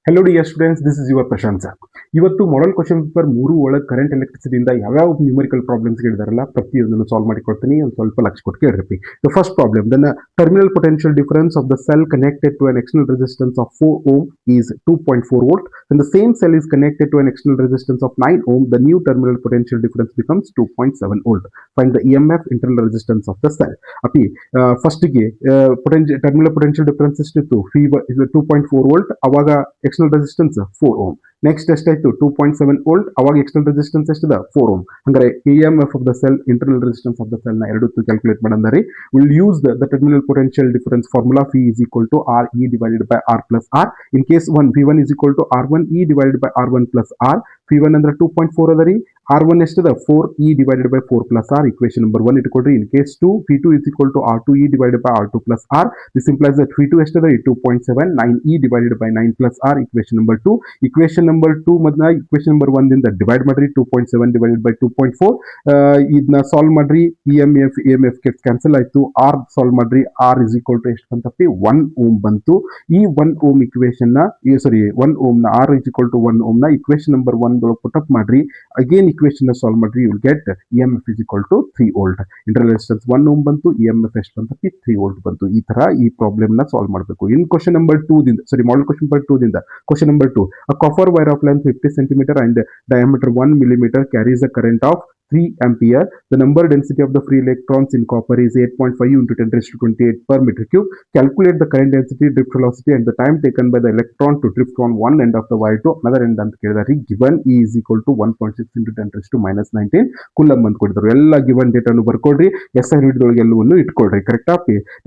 Hello dear students, this is your Prashant sir. ಇವತ್ತು model question paper 3 ಒಳಗೆ current electricity ಇಂದ ಯಾವ numerical problems ಹೇಳಿದಾರಲ್ಲ ಪ್ರತಿಯೊಂದನ್ನು ಸಾಲ್ವ್ ಮಾಡಿ ಕೊಡ್ತೀನಿ. ಒಂದು ಸ್ವಲ್ಪ ಲಕ್ಷ ಕೊಟ್ಟು ಕೇಳಿರ್ತಿ. The first problem, then terminal potential difference of the cell connected to an external resistance of 4 ohm is 2.4 volt. When the same cell is connected to an external resistance of 9 ohm, the new terminal potential difference becomes 2.7 volt. Find the EMF internal resistance of the cell. ಅಪಿ first ಗೆ terminal potential difference ಎಷ್ಟಿತ್ತು? 2.4 volt, ಅವಾಗ external resistance 4 ohm. Next ಎಷ್ಟಾಯ್ತು? 2.7 volt, ಅವಾಗ external resistance ಎಷ್ಟಿದೆ? 4 ohm. ಹಂಗಾರೆ EMF of the cell, internal resistance of the cell ನ ಎರಡೂ ಕ್ಯಾಲ್ಕುಲೇಟ್ ಮಾಡಂದ್ರಿ. Will use the terminal potential difference formula P is equal to RE divided by R plus R. In case 1, P1 is equal to R1E divided by R1 plus R. P1 ಅಂದ್ರೆ 2.4 ಅದ ರೀ. R1 ಎಷ್ಟಿದೆ? 4E divided by 4 plus R. Equation number 1 ಇಟ್ಕೊಳ್ರಿ. In case 2, P2 is equal to R2E divided by R2 plus R. This implies that P2 ಎಷ್ಟಿದೆ? 2.7, 9E divided by 9 plus R. Equation number 2. Equation number 2 ಮದ್ನ equation number 1 ದಿಂದ divide ಮಾಡ್ರಿ. 2.7 divided by 2.4. ಇದನ್ನ solve ಮಾಡ್ರಿ. EMF cancel ಆಯ್ತು. R solve ಮಾಡ್ರಿ. R is equal to ಎಷ್ಟು ಬಂತಪ್ಪಿ? 1 ohm ಬಂತು. ಈ 1 ಓಮ್ ಇಕ್ವೇಶನ್ ನ 1 ಓಮ್ ನ R is equal to 1 ohm ನ ಇಕ್ವೇಶನ್ ನಂಬರ್ 1 ದೊಳಗೆ ಪುಟ್ ಅಪ್ ಮಾಡ್ರಿ. ಅಗೇನ್ ಇಕ್ವೇಶನ್ ನ ಸಾಲ್ವ್ ಮಾಡ್ರಿ. You will get EMF is equal to 3 volt. Internal resistance 1 ohm ಬಂತು. EMF ಎಷ್ಟು ಬಂತಪ್ಪಿ? 3 ವೋಲ್ಟ್ ಬಂತು. ಈ ತರ ಈ ಪ್ರಾಬ್ಲಮ್ ನ ಸಾಲ್ವ್ ಮಾಡಬೇಕು. ಇನ್ ಕ್ವಶನ್ ನಂಬರ್ 2 ದಿಂದ ಮಾಡೆಲ್ ಕ್ವಶನ್ ನಂಬರ್ 2 ದಿಂದ question number 2, a copper wire of length 50 centimeter and diameter 1 millimeter carries a current of 3 ampere. The number density of the free electrons in copper is 8.5 into 10 raised to 28 per meter cube. Calculate the current density, drift velocity and the time taken by the electron to drift from one end of the wire to another end ಅಂತ ಕೇಳಿದಾರೆ. given E is equal to 1.6 into 10 raised to minus 19 coulomb ಅಂತ ಕೊಟ್ಟಿದ್ರು. ಎಲ್ಲ given ಡೇಟಾನು ಬರ್ಕೊಡ್ರಿ. SI ಯೂನಿಟ್ದೊಳಗೆ ಎಲ್ಲವನ್ನು ಇಟ್ಕೊಳ್ರಿ. ಕರೆಕ್ಟಾ?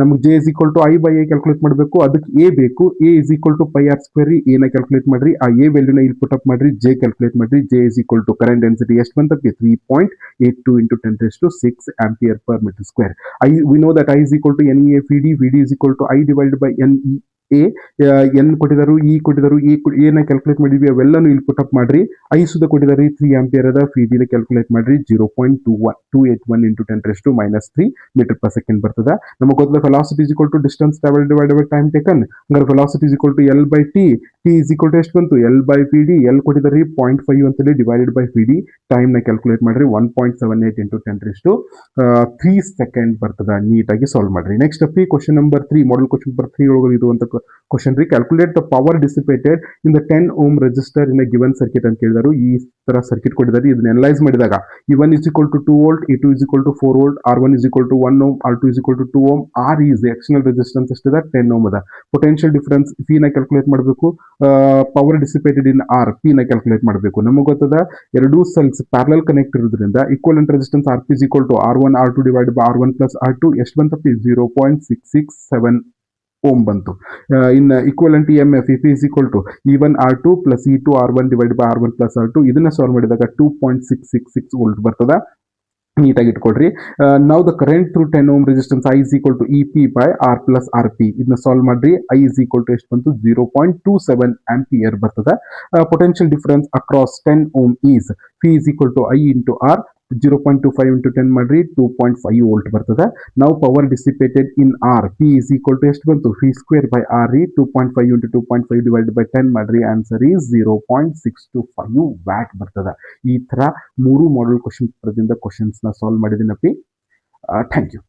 ನಮಗೆ J is equal to I by A calculate ಮಾಡಬೇಕು. ಅದಕ್ಕೆ A ಬೇಕು. A is equal to pi r square. A ನ ಕ್ಯಾಲ್ಕುಲೇಟ್ ಮಾಡ್ರಿ. ಆ A ವ್ಯಾಲ್ಯೂನ ಇಲ್ಲಿ ಪುಟ್ ಅಪ್ ಮಾಡ್ರಿ. J ಕ್ಯಾಲ್ಕುಲೇಟ್ ಮಾಡ್ರಿ. J is equal to current density ಎಷ್ಟು ಬಂತಪ್ಪಿ? 3.82 into 10 raised to 6 ampere per meter square. We know that I is equal to NEA VD. VD is equal to I divided by NE. N ಕೊಟ್ಟಿದ್ದಾರೆ, E ಕೊಟ್ಟಿದ್ದಾರೆ, A ನ calculate ಮಾಡಿದ್ವಿ. ಅವೆಲ್ಲನೂ ಇಲ್ಲಿ ಪುಟ್ up ಮಾಡ್ರಿ. I ಸುದ ಕೊಟ್ಟಿದ್ದಾರೆ 3 ampere ಅದ. ಫಿಡಿ ನ calculate ಮಾಡ್ರಿ. 0.281 into 10 raised to minus 3 metre per second ಬರ್ತದ. ನಮಗೆ ಗೊತ್ತಿದೆ velocity is equal to distance traveled divided by time taken. ಹಂಗಾರೆ velocity is equal to L by T. T is equal to ಎಷ್ಟು ಬಂತು? L by PD. L ಕೊಟ್ಟಿದ್ದಾರೆ 0.5 ಅಂತೇಳಿ divided by PD. Time ನ calculate ಮಾಡ್ರಿ. 1.78 into 10 raised to 3 ಸೆಕೆಂಡ್ ಬರ್ತದ. ನೀಟಾಗಿ solve ಮಾಡ್ರಿ. ನೆಕ್ಸ್ಟ್ ಅಪ್ಪಿ question number 3, model question number 3 ಒಳಗೆ ಇರುವಂತ ಕ್ವಶನ್ ರೀ. Calculate the power dissipated in the 10 ohm resistor in a given circuit ಅಂತ ಕೇಳಿದಾರು. ಈ ತರ ಸರ್ಕ್ಯೂಟ್ ಕೊಟ್ಟಿದ್ದಾರೆ. ಇದನ್ನ ಅನಲೈಸ್ ಮಾಡಿದಾಗ E1 is equal to 2 volt, E2 is equal to 4 volt, R1 is equal to 1 ohm, R2 is equal to 2 ohm, R is external resistance ಎಷ್ಟಿದೆ? 10 ohm ಅದ. Potential difference P ನ ಕ್ಯಾಲ್ಕುಲೇಟ್ ಮಾಡಬೇಕು. Power dissipated in R, P ನ calculate ಮಾಡಬೇಕು. ನಮಗೆ ಗೊತ್ತದ ಎರಡೂ cells parallel connect ಇರೋದ್ರಿಂದ equivalent resistance RP is equal to R1 R2 divided by R1 plus R2 ಎಷ್ಟು ಬಂತಪ್ಪಿ? 0.667 ಓಮ್ ಬಂತು. ಇನ್ equivalent EMF P is equal to E1 R2 plus E2 R1 divided by R1 plus R2. ಇದನ್ನ solve ಮಾಡಿದಾಗ 2.666 volt ಬರ್ತದ. ನೀಟಾಗಿ ಇಟ್ಕೊಳ್ರಿ. ನಾವು the current through 10 ohm resistance I is equal to EP by R plus RP. ಇದನ್ನ solve ಮಾಡ್ರಿ. I is equal to ಎಷ್ಟು ಬಂತು? 0.27 ಆಂಪಿಯರ್ ಬರ್ತದ. Potential difference across 10 ohm is P is equal to I into R. 0.25 into 10 ಮಾಡ್ರಿ. 2.5 volt ಬರ್ತದ. ನಾವು power dissipated in R, P is equal to ಎಷ್ಟು ಬಂತು? P square by R. 2.5 into 2.5 divided by 10 ಮಾಡ್ರಿ. Answer is 0.625 watt ಬರ್ತದ. ಈ ತರ 3 model question ದಿಂದ ಕ್ವಶನ್ಸ್ ನ ಸಾಲ್ವ್ ಮಾಡಿದಿನಪ್ಪಿ. Thank you.